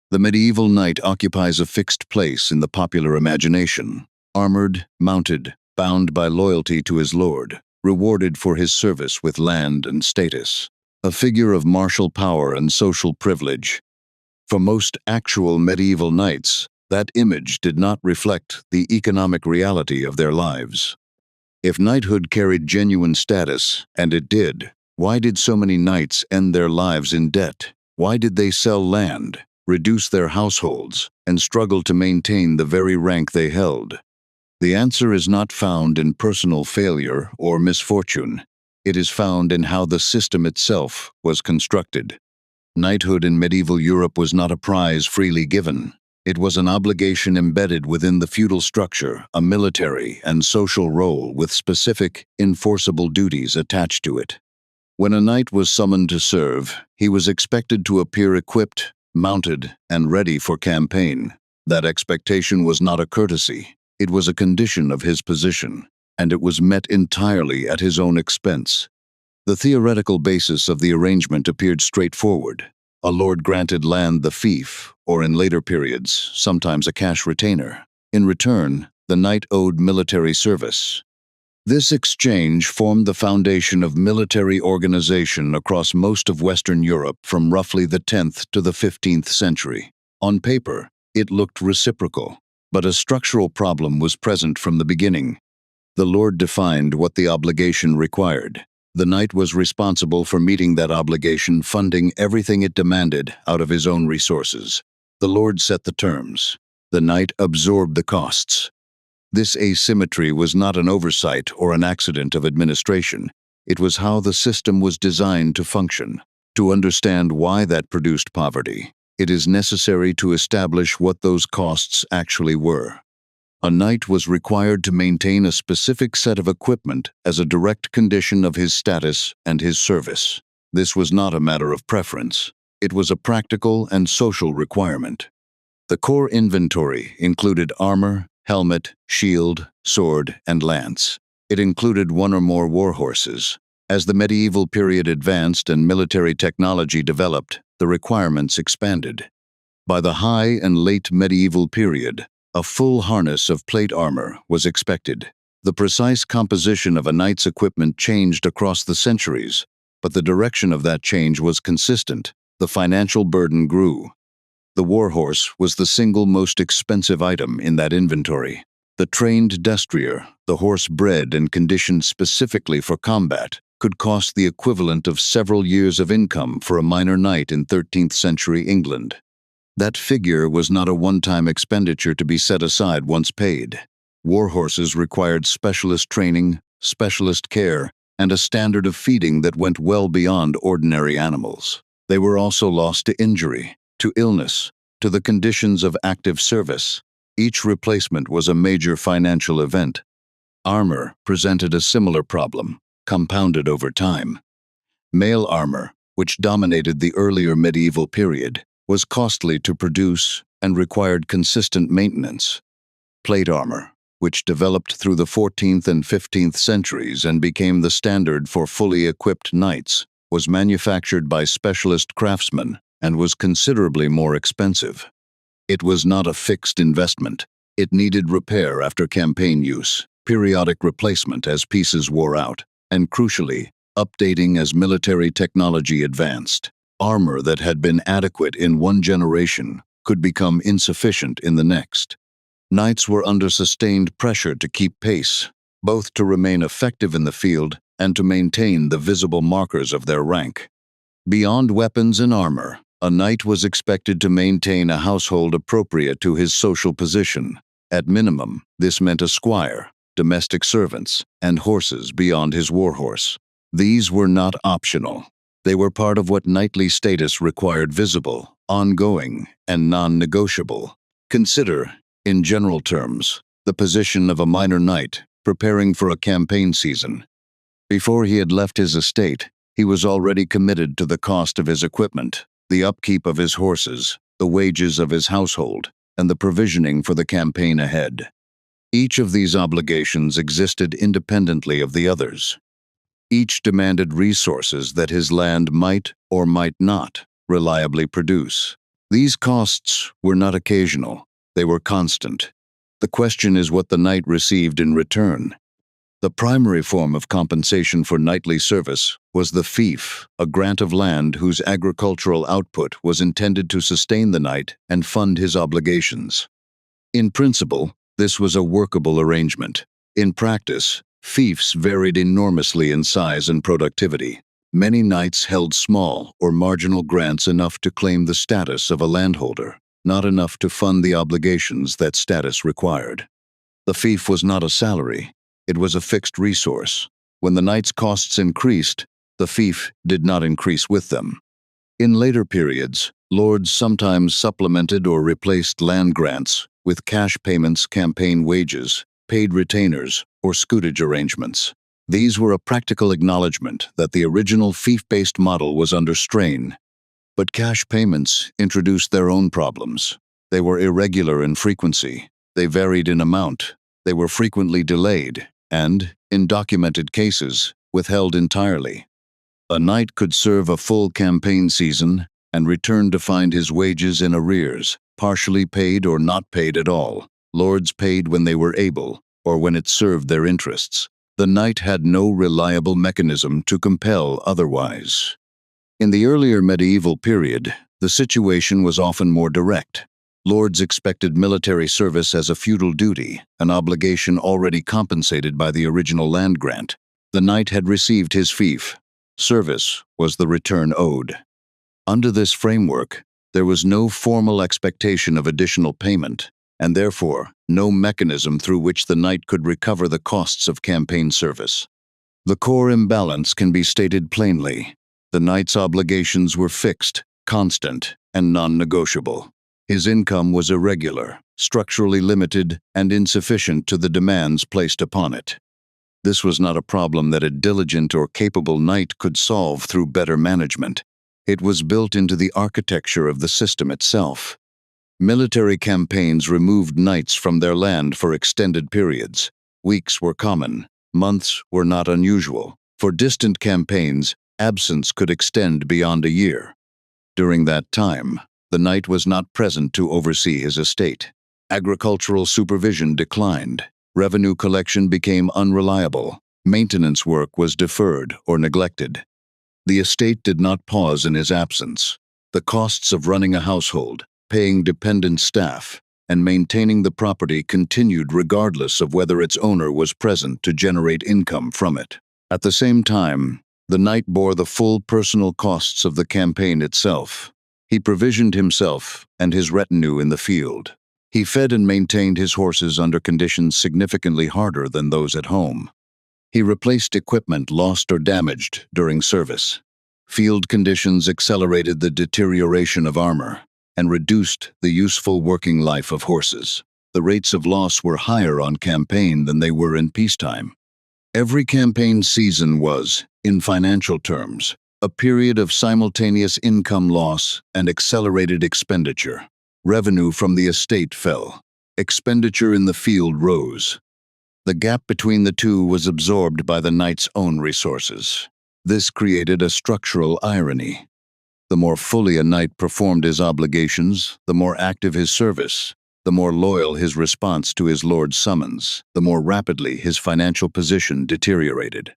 The medieval knight occupies a fixed place in the popular imagination, armored, mounted, bound by loyalty to his lord, rewarded for his service with land and status. A figure of martial power and social privilege. For most actual medieval knights, that image did not reflect the economic reality of their lives. If knighthood carried genuine status, and it did, why did so many knights end their lives in debt? Why did they sell land, reduce their households, and struggle to maintain the very rank they held? The answer is not found in personal failure or misfortune. It is found in how the system itself was constructed. Knighthood in medieval Europe was not a prize freely given. It was an obligation embedded within the feudal structure, a military and social role with specific, enforceable duties attached to it. When a knight was summoned to serve, he was expected to appear equipped, mounted, and ready for campaign. That expectation was not a courtesy. It was a condition of his position, and it was met entirely at his own expense. The theoretical basis of the arrangement appeared straightforward. A lord granted land the fief, or in later periods, sometimes a cash retainer. In return, the knight owed military service. This exchange formed the foundation of military organization across most of Western Europe from roughly the 10th to the 15th century. On paper, it looked reciprocal, but a structural problem was present from the beginning. The lord defined what the obligation required. The knight was responsible for meeting that obligation, funding everything it demanded out of his own resources. The lord set the terms. The knight absorbed the costs. This asymmetry was not an oversight or an accident of administration. It was how the system was designed to function. To understand why that produced poverty, it is necessary to establish what those costs actually were. A knight was required to maintain a specific set of equipment as a direct condition of his status and his service. This was not a matter of preference. It was a practical and social requirement. The core inventory included armor, helmet, shield, sword, and lance. It included one or more war horses. As the medieval period advanced and military technology developed, the requirements expanded. By the high and late medieval period, a full harness of plate armor was expected. The precise composition of a knight's equipment changed across the centuries, but the direction of that change was consistent. The financial burden grew. The warhorse was the single most expensive item in that inventory. The trained destrier, the horse bred and conditioned specifically for combat, could cost the equivalent of several years of income for a minor knight in 13th century England. That figure was not a one-time expenditure to be set aside once paid. Warhorses required specialist training, specialist care, and a standard of feeding that went well beyond ordinary animals. They were also lost to injury, to illness, to the conditions of active service. Each replacement was a major financial event. Armor presented a similar problem, compounded over time. Mail armor, which dominated the earlier medieval period, was costly to produce and required consistent maintenance. Plate armor, which developed through the 14th and 15th centuries and became the standard for fully equipped knights, was manufactured by specialist craftsmen and was considerably more expensive. It was not a fixed investment. It needed repair after campaign use, periodic replacement as pieces wore out, and crucially, updating as military technology advanced. Armor that had been adequate in one generation could become insufficient in the next. Knights were under sustained pressure to keep pace, both to remain effective in the field and to maintain the visible markers of their rank. Beyond weapons and armor, a knight was expected to maintain a household appropriate to his social position. At minimum, this meant a squire, domestic servants, and horses beyond his warhorse. These were not optional. They were part of what knightly status required: visible, ongoing, and non-negotiable. Consider, in general terms, the position of a minor knight preparing for a campaign season. Before he had left his estate, he was already committed to the cost of his equipment, the upkeep of his horses, the wages of his household, and the provisioning for the campaign ahead. Each of these obligations existed independently of the others. Each demanded resources that his land might or might not reliably produce. These costs were not occasional, they were constant. The question is what the knight received in return. The primary form of compensation for knightly service was the fief, a grant of land whose agricultural output was intended to sustain the knight and fund his obligations. In principle, this was a workable arrangement. In practice, fiefs varied enormously in size and productivity. Many knights held small or marginal grants enough to claim the status of a landholder, not enough to fund the obligations that status required. The fief was not a salary, it was a fixed resource. When the knight's costs increased, the fief did not increase with them. In later periods, lords sometimes supplemented or replaced land grants with cash payments, campaign wages, paid retainers, or scutage arrangements. These were a practical acknowledgement that the original fief-based model was under strain. But cash payments introduced their own problems. They were irregular in frequency, they varied in amount, they were frequently delayed, and, in documented cases, withheld entirely. A knight could serve a full campaign season and return to find his wages in arrears, partially paid or not paid at all. Lords paid when they were able, or when it served their interests. The knight had no reliable mechanism to compel otherwise. In the earlier medieval period, the situation was often more direct. Lords expected military service as a feudal duty, an obligation already compensated by the original land grant. The knight had received his fief. Service was the return owed. Under this framework, there was no formal expectation of additional payment, and therefore no mechanism through which the knight could recover the costs of campaign service. The core imbalance can be stated plainly. The knight's obligations were fixed, constant, and non-negotiable. His income was irregular, structurally limited, and insufficient to the demands placed upon it. This was not a problem that a diligent or capable knight could solve through better management. It was built into the architecture of the system itself. Military campaigns removed knights from their land for extended periods. Weeks were common, months were not unusual. For distant campaigns, absence could extend beyond a year. During that time, the knight was not present to oversee his estate. Agricultural supervision declined. Revenue collection became unreliable. Maintenance work was deferred or neglected. The estate did not pause in his absence. The costs of running a household, paying dependent staff, and maintaining the property continued regardless of whether its owner was present to generate income from it. At the same time, the knight bore the full personal costs of the campaign itself. He provisioned himself and his retinue in the field. He fed and maintained his horses under conditions significantly harder than those at home. He replaced equipment lost or damaged during service. Field conditions accelerated the deterioration of armor and reduced the useful working life of horses. The rates of loss were higher on campaign than they were in peacetime. Every campaign season was, in financial terms, a period of simultaneous income loss and accelerated expenditure. Revenue from the estate fell. Expenditure in the field rose. The gap between the two was absorbed by the knight's own resources. This created a structural irony. The more fully a knight performed his obligations, the more active his service, the more loyal his response to his lord's summons, the more rapidly his financial position deteriorated.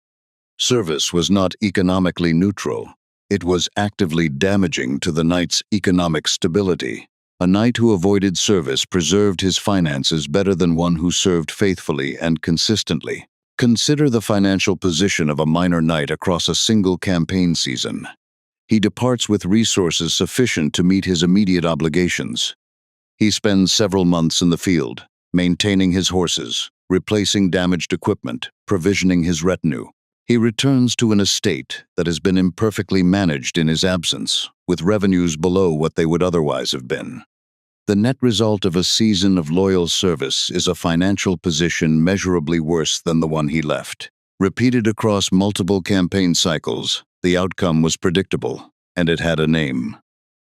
Service was not economically neutral. It was actively damaging to the knight's economic stability. A knight who avoided service preserved his finances better than one who served faithfully and consistently. Consider the financial position of a minor knight across a single campaign season. He departs with resources sufficient to meet his immediate obligations. He spends several months in the field, maintaining his horses, replacing damaged equipment, provisioning his retinue. He returns to an estate that has been imperfectly managed in his absence, with revenues below what they would otherwise have been. The net result of a season of loyal service is a financial position measurably worse than the one he left. Repeated across multiple campaign cycles, the outcome was predictable, and it had a name.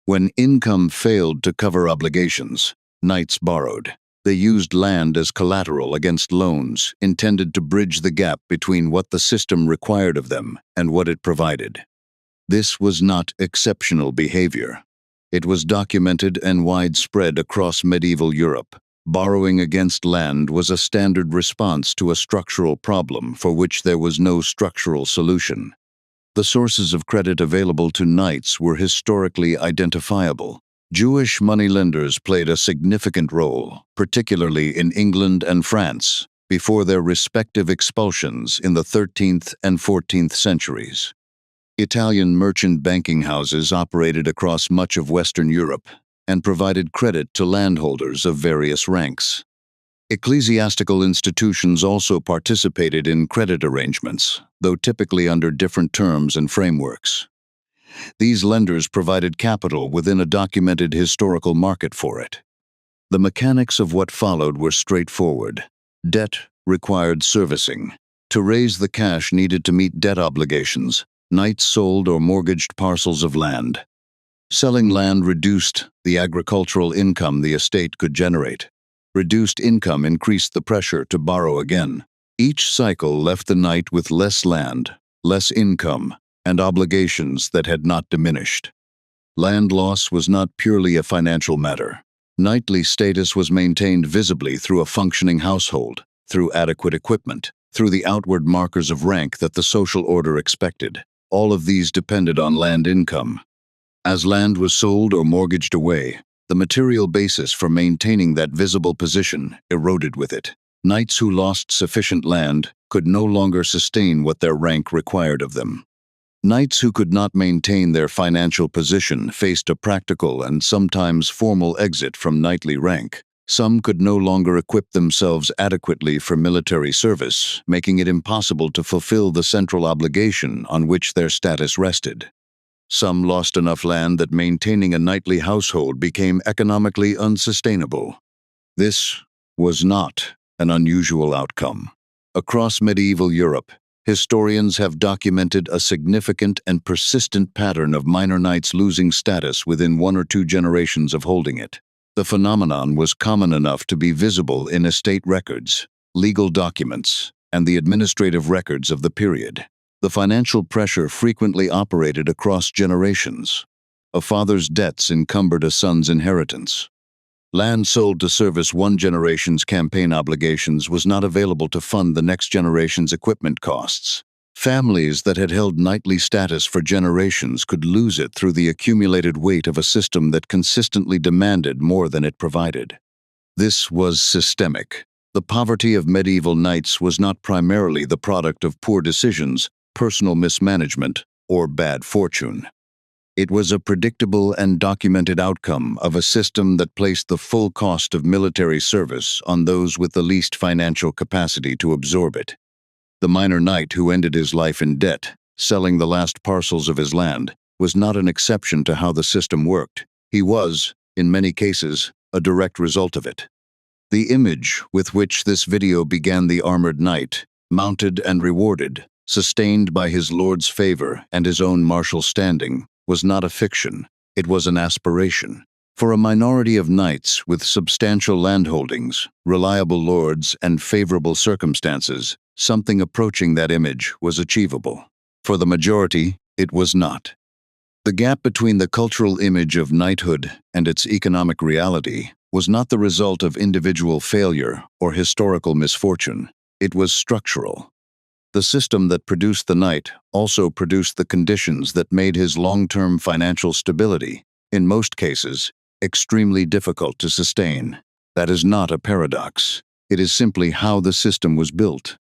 When income failed to cover obligations, knights borrowed. They used land as collateral against loans intended to bridge the gap between what the system required of them and what it provided. This was not exceptional behavior. It was documented and widespread across medieval Europe. Borrowing against land was a standard response to a structural problem for which there was no structural solution. The sources of credit available to knights were historically identifiable. Jewish moneylenders played a significant role, particularly in England and France, before their respective expulsions in the 13th and 14th centuries. Italian merchant banking houses operated across much of Western Europe and provided credit to landholders of various ranks. Ecclesiastical institutions also participated in credit arrangements, though typically under different terms and frameworks. These lenders provided capital within a documented historical market for it. The mechanics of what followed were straightforward. Debt required servicing. To raise the cash needed to meet debt obligations, knights sold or mortgaged parcels of land. Selling land reduced the agricultural income the estate could generate. Reduced income increased the pressure to borrow again. Each cycle left the knight with less land, less income, and obligations that had not diminished. Land loss was not purely a financial matter. Knightly status was maintained visibly through a functioning household, through adequate equipment, through the outward markers of rank that the social order expected. All of these depended on land income. As land was sold or mortgaged away, the material basis for maintaining that visible position eroded with it. Knights who lost sufficient land could no longer sustain what their rank required of them. Knights who could not maintain their financial position faced a practical and sometimes formal exit from knightly rank. Some could no longer equip themselves adequately for military service, making it impossible to fulfill the central obligation on which their status rested. Some lost enough land that maintaining a knightly household became economically unsustainable. This was not an unusual outcome. Across medieval Europe, historians have documented a significant and persistent pattern of minor knights losing status within 1 or 2 generations of holding it. The phenomenon was common enough to be visible in estate records, legal documents, and the administrative records of the period. The financial pressure frequently operated across generations. A father's debts encumbered a son's inheritance. Land sold to service one generation's campaign obligations was not available to fund the next generation's equipment costs. Families that had held knightly status for generations could lose it through the accumulated weight of a system that consistently demanded more than it provided. This was systemic. The poverty of medieval knights was not primarily the product of poor decisions, personal mismanagement, or bad fortune. It was a predictable and documented outcome of a system that placed the full cost of military service on those with the least financial capacity to absorb it. The minor knight who ended his life in debt, selling the last parcels of his land, was not an exception to how the system worked. He was, in many cases, a direct result of it. The image with which this video began the armored knight, mounted and rewarded, sustained by his lord's favor and his own martial standing, was not a fiction, it was an aspiration. For a minority of knights with substantial landholdings, reliable lords, and favorable circumstances, something approaching that image was achievable. For the majority, it was not. The gap between the cultural image of knighthood and its economic reality was not the result of individual failure or historical misfortune, it was structural. The system that produced the knight also produced the conditions that made his long-term financial stability, in most cases, extremely difficult to sustain. That is not a paradox. It is simply how the system was built.